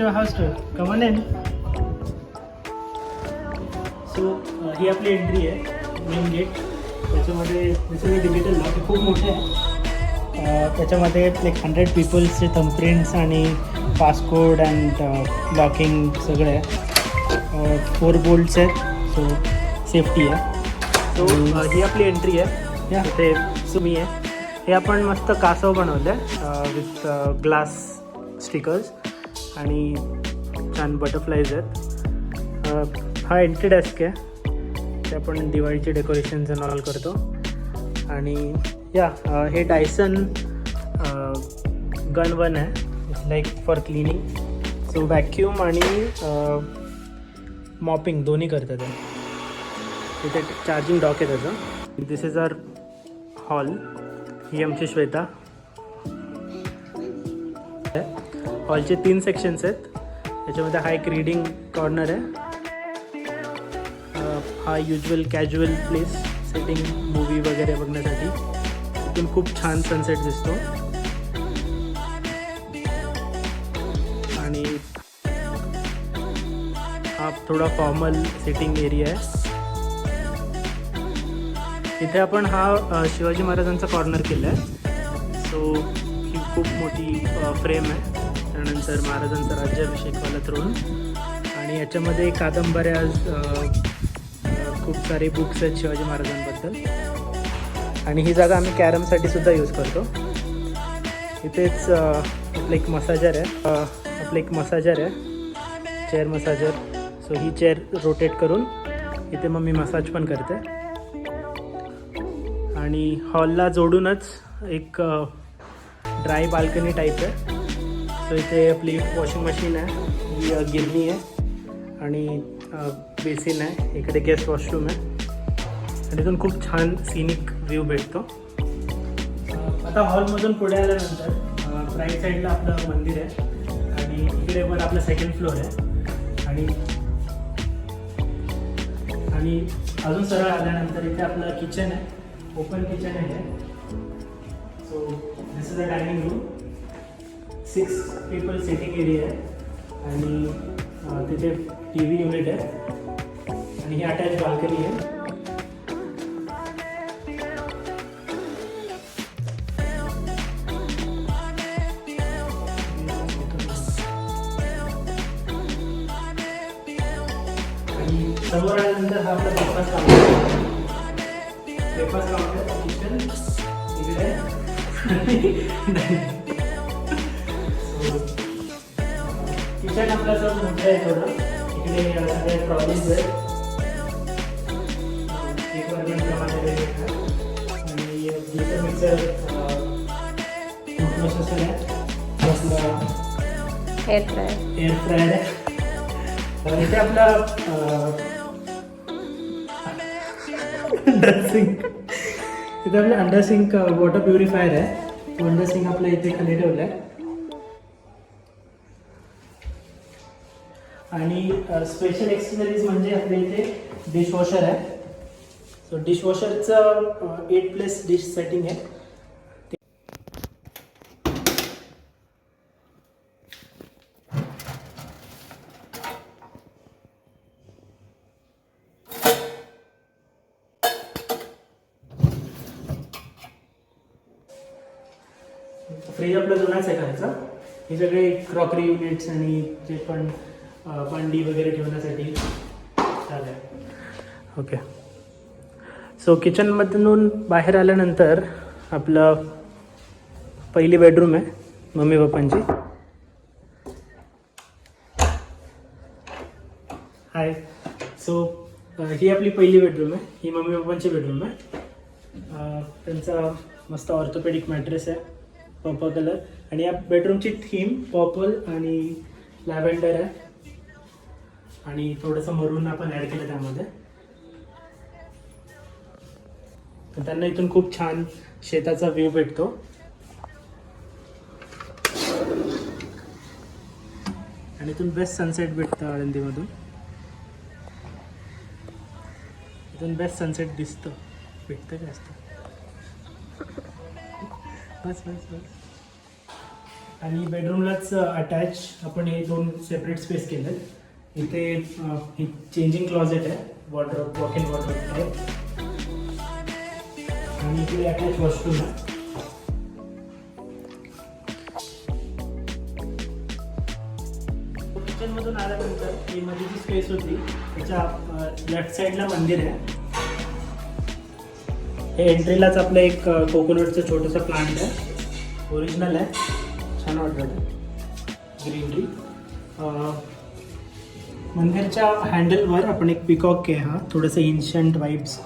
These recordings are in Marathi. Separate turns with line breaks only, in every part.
your house tour. Come on in. So ही आपली एंट्री आहे, मेन गेट. त्याच्यामध्ये जसं डिजिटल लॉक खूप मोठे आहे. त्याच्यामध्ये लाईक 100 पीपल्सचे थंबप्रिंट्स आणि पासकोड अँड लॉकिंग सगळं आहे. 4 बोल्ट्स आहेत, सो सेफ्टी आहे. सो ही आपली एंट्री आहे. इथे सुमी आहे. हे आपण मस्त कासव बनवलं आहे विथ ग्लास स्टिकर्स आणि छान बटरफ्लाईज आहेत. हा एंट्री डेस्क आहे, ते आपण दिवाळीचे डेकोरेशन्स अँड ऑल करतो. आणि या हे डायसन गन वन आहे. It's like for cleaning. So vacuum आणि मॉपिंग दोन्ही करतं ते. इथे चार्जिंग डॉक आहे त्याचं. दिस इज आवर हॉल. ही आमची श्वेता. हॉलचे 3 सेक्शन्स आहेत. त्याच्यामध्ये हा एक रीडिंग कॉर्नर आहे. हा usual casual place setting movie वगैरे बघण्यासाठी. इथून खूप छान सनसेट दिसतो. आणि हा थोडा फॉर्मल सिटिंग एरिया आहे. इथे आपण हा शिवाजी महाराजांचा कॉर्नर केला आहे. सो ही खूप मोठी फ्रेम आहे. त्यानंतर महाराजांचा राज्याभिषेकवाला थ्रोन आणि याच्यामध्ये कादंबऱ्या, खूप सारे बुक्स आहेत शिवाजी महाराजांबद्दल. आणि ही जागा आम्ही कॅरमसाठी सुद्धा यूज करतो. इथेच आपलं एक मसाजर आहे, चेअर मसाजर. सो ही चेअर रोटेट करून इथे मग मी मसाज पण करते. आणि हॉलला जोडूनच एक ड्राय बाल्कनी टाईप आहे. सो इथे आपली वॉशिंग मशीन आहे, ही गिरणी आहे आणि बेसिन आहे. इकडे गेस्ट वॉशरूम आहे. आणि इथून खूप छान सिनिक व्ह्यू भेटतो. आता हॉलमधून पुढे आल्यानंतर राईट साईडला आपलं मंदिर आहे आणि इकडे वर आपलं 2nd फ्लोअर आहे. आणि अजून सरळ आल्यानंतर इथे आपलं किचन आहे, ओपन किचन आहे. So this is a dining room. 6 people sitting area आहे आणि तिथे TV युनिट आहे आणि ही अटॅच बाल्कनी आहे. आणि समोर आल्यानंतर हा आपला ब्रेकफास्ट काउंटर किचन इकडे. किचन आपलं असं मोठं आहे थोडं. इकडे सगळे ट्रॉलीज आहेत, एक वर्गणप्रमाणे आणि इथं मिक्सर प्रोसेसर आहे. आपलं एअर फ्रायर आहे. इथे आपला इथे आपलं अंडर सिंक वॉटर प्युरिफायर आहे. अंडर सिंक आपल्या इथे खाली ठेवलं आहे. आणि स्पेशल एक्सेसरीज म्हणजे आपल्या इथे डिशवॉशर आहे. सो डिशवॉशरचं 8+ डिश सेटिंग आहे. फ्रीज आपला जुनाच आहे घरचा. हे सगळे क्रॉकरी युनिट्स आणि जे पण भांडी वगैरे ठेवण्यासाठी झालं आहे. ओके. सो किचनमधून बाहेर आल्यानंतर आपलं पहिली बेडरूम आहे मम्मी पप्पांची. हाय. सो ही आपली पहिली बेडरूम आहे. ही मम्मी पप्पांची बेडरूम आहे. त्यांचा मस्त ऑर्थोपेडिक मॅट्रेस आहे, पर्पल कलर. आणि या बेडरूमची थीम पर्पल आणि लॅव्हेंडर आहे आणि थोडंसं मरून आपण ॲड केलं त्यामध्ये. तर त्यांना इथून खूप छान शेताचा व्ह्यू भेटतो. आणि इथून बेस्ट सनसेट भेटतं आळंदीमधून. इथून बेस्ट सनसेट दिसतं, भेटतं जास्त. बस बस बस. आणि बेडरूमलाच अटॅच आपण हे 2 सेपरेट स्पेस केले. इथे ही चेंजिंग क्लॉजेट आहे, वॉर्डरोब, वॉक इन वॉर्डरोब आहे. आणि इकडे अटॅच वॉशरूम आहे. किचनमधून आल्यानंतर ही मध्ये जी स्पेस होती त्याच्या लेफ्ट साईडला मंदिर आहे. हे एंट्रीलाच आपलं एक कोकोनटचं छोटंसं प्लांट आहे, ओरिजिनल आहे, छान वाटतं ग्रीनरी. मंदिरच्या हँडलवर आपण एक पिकॉक आहे, हा थोडंसं इन्शंट वाईब्स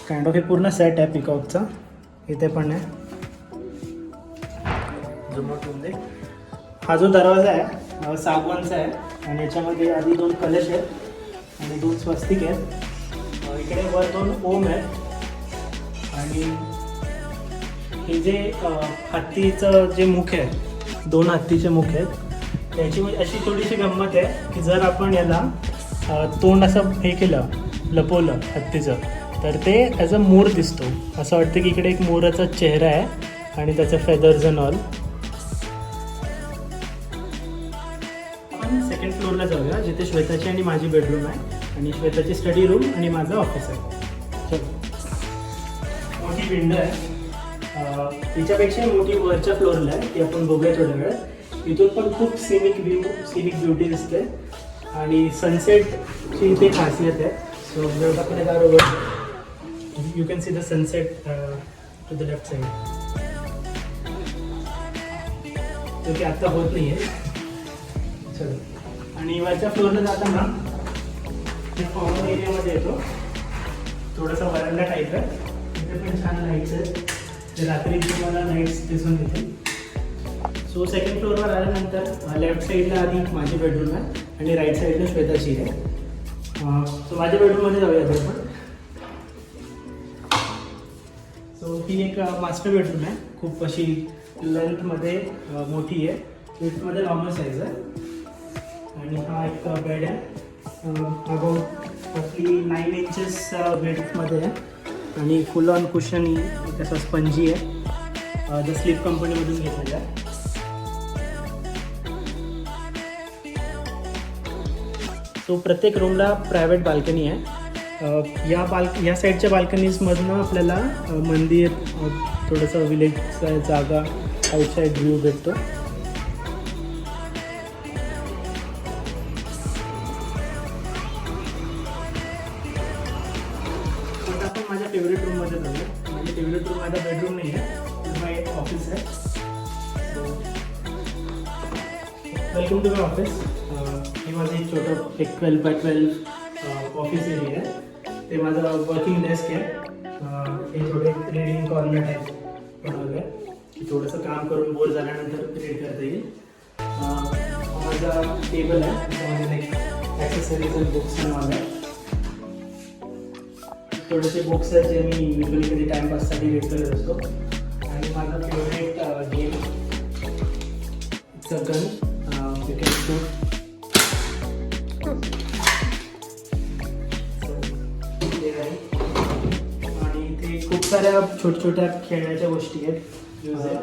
काइंड ऑफ हे पूर्ण सेट आहे पिकॉकचा. इथे पण आहे जुमोटमध्ये. हा जो दरवाजा आहे सागवानचा आहे आणि याच्यामध्ये आधी 2 कलश आहेत आणि 2 स्वस्तिक आहेत. इकडे वर 2 ओम आहेत. आणि हे जे हत्तीचं जे मुख आहे, 2 हत्तीचे मुख आहेत, त्याची अशी थोडीशी गंमत आहे की जर आपण याला तोंड असं हे केलं, लपवलं हत्तीचं, तर ते ॲज अ मोर दिसतो. असं वाटतं की इकडे एक मोराचा चेहरा आहे आणि त्याचं फेदर्स अँड ऑल. आपण सेकंड फ्लोअरला जाऊया, जिथे श्वेताची आणि माझी बेडरूम आहे आणि श्वेताची स्टडी रूम आणि माझं ऑफिस आहे. चलो. मोठी विंडो आहे, तिच्यापेक्षा मोठी वरच्या फ्लोअरला आहे, ती आपण बघूया थोड्या वेळात. इथून पण खूप सिनिक ब्युटी दिसते आणि सनसेटची इथे खासियत आहे. सो आपल्याकडे बरोबर you can see the sunset to the left side, जो की आता होत नाही आहे. चलो. आणि वरच्या फ्लोअरला जाताना कॉमन एरियामध्ये येतो, थोडासा वरांडा टाईप आहे. इथे पण छान लाईट्स आहेत, ते रात्री तुम्हाला लाईट्स दिसून येतील. सो सेकंड फ्लोअरवर आल्यानंतर लेफ्ट साईडला आधी माझी बेडरूम आहे आणि राईट साईडला श्वेताची आहे. सो माझ्या बेडरूममध्ये जाऊया आपण. सो ही एक मास्टर बेडरूम आहे, खूप अशी लेंथमध्ये मोठी आहे, विड्थमध्ये नॉर्मल साईज आहे. आणि हा एक बेड आहे, अबाउट आपली 9 इंचेस बेडमध्ये आहे आणि फुल ऑन कुशन एक असा स्पंजी आहे, द स्लीप कंपनीमधून घेतलेला आहे. सो प्रत्येक रूमला प्रायव्हेट बाल्कनी आहे. या साईडच्या बाल्कनीजमधनं आपल्याला मंदिर, थोडंसं विलेजचा जागा, आउटसाईड व्ह्यू भेटतो. आपण माझ्या फेवरेट रूममध्ये जाऊया. माझी फेवरेट रूम माझा बेडरूम नाही आहे, माझं एक ऑफिस आहे. Welcome to my office. हे माझं एक छोटं 12x12 ऑफिस एरिया आहे. ते माझं वर्किंग डेस्क आहे. हे थोडे रीडिंग कॉर्नर टाईप बनवलं आहे की थोडंसं काम करून बोर झाल्यानंतर रीड करता येईल. माझा टेबल आहे, त्याच्यामध्ये लाईक ॲक्सेसरीज आणि बुक्स बनवलं आहे. थोडेसे बुक्स आहेत जे मी युजली कधी टाईमपाससाठी रीड करत असतो. आणि माझा favourite game it's a gun, you can shoot. आणि इथे खूप साऱ्या छोट्या छोट्या खेळण्याच्या गोष्टी आहेत यूज आहेत.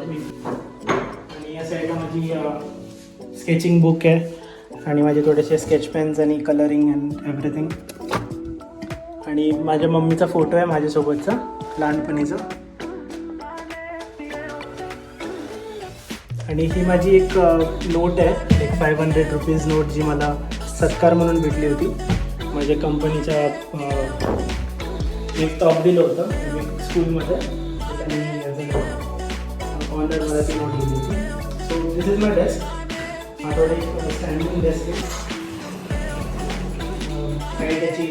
आणि या साईडला माझी स्केचिंग बुक आहे आणि माझे थोडेसे स्केच पेन्स आणि कलरिंग अँड एव्हरीथिंग. आणि माझ्या मम्मीचा फोटो आहे माझ्यासोबतचा लहानपणीचा. आणि ही माझी एक नोट आहे, एक 500 रुपीज नोट, जी मला सत्कार म्हणून भेटली होती. माझ्या कंपनीच्या एक टॉप दिलं होतं स्कूलमध्ये, त्यांनी ऑनर मला ती नोट दिली होती. So this is my desk. हा थोडा एक स्टँडिंग डेस्क आहे, काही त्याची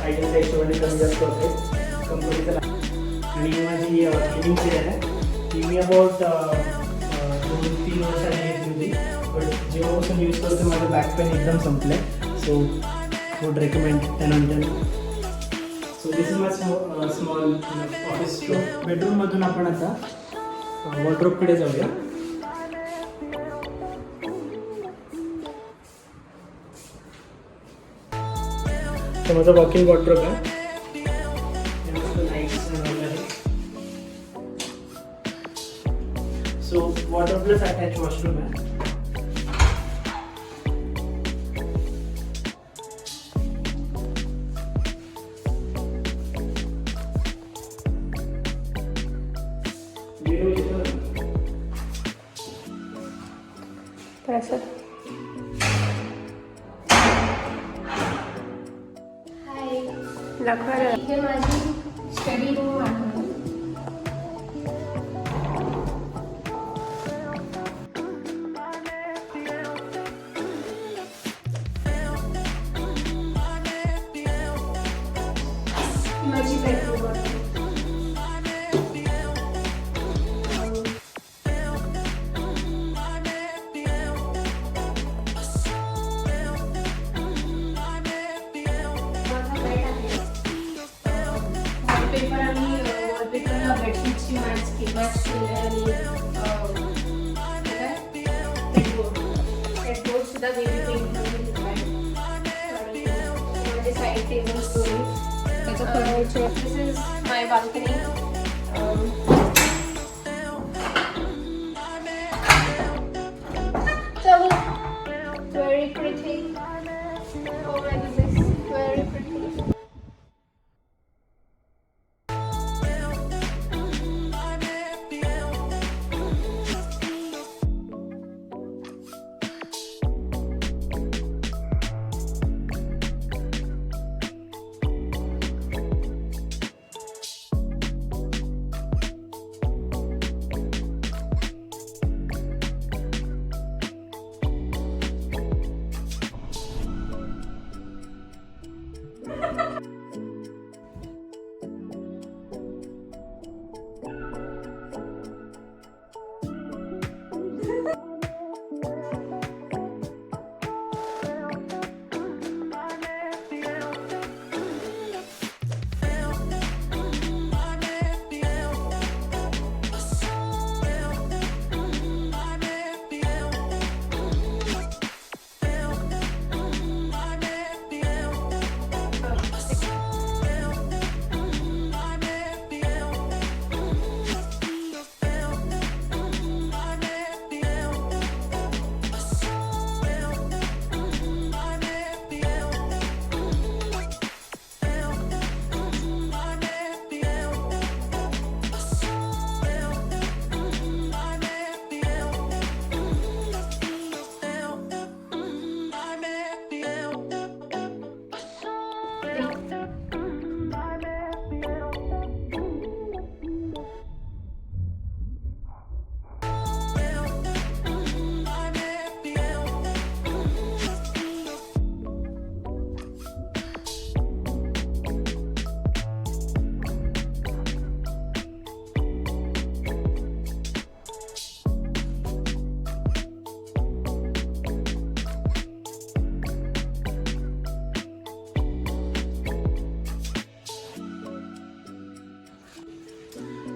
आयटमच्या हिशोबाने कमी जास्त होते कंपनीचा. आणि माझी गेमिंग चेअर आहे, ती मी अबाउट 2-3 वर्षांनी घेतली होती. बट जेव्हापासून यूज करतो माझं बॅक पेन एकदम संपलं आहे. So would recommend 10 on 10. So this is my small office. बेडरूममधून आपण आता वॉर्डरोबकडे जाऊया. तर माझं वॉक इन वॉर्डरोब आहे. So wardrobe plus attach washroom आहे.
तर असं दाखवायला
इथे माझी स्टडी रूम आहे. माझी बेडरूम आहे. वॉलपेपर आणि वॉलपेपरला बेडशीटची मॅच केली आणि हेडबोर्ड सुद्धा वेगळी पेंट करून घेतला आहे. आणि माझे साईड टेबल स्टोरेज त्याचं furniture. This is my balcony. Very pretty. Oh my goodness, very pretty.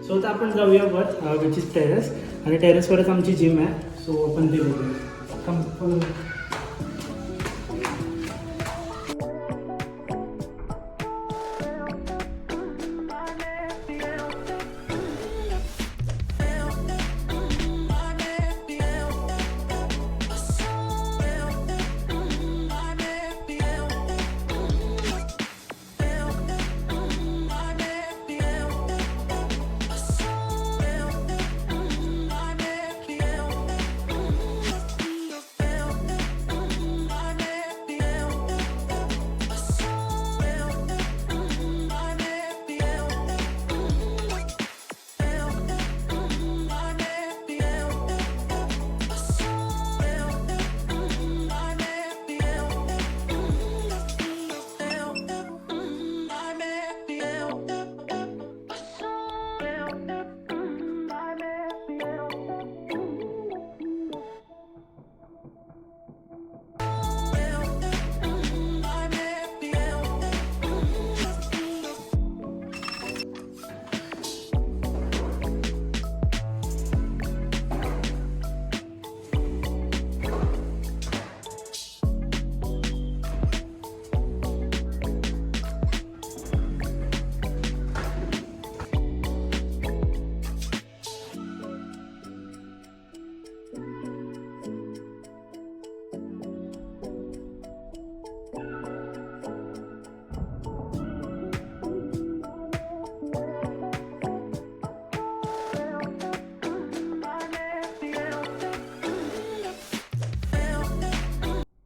So आता आपण जाऊया वर विच इज टेरेस. आणि टेरेसवरच आमची जिम आहे. सो आपण ते बघूया.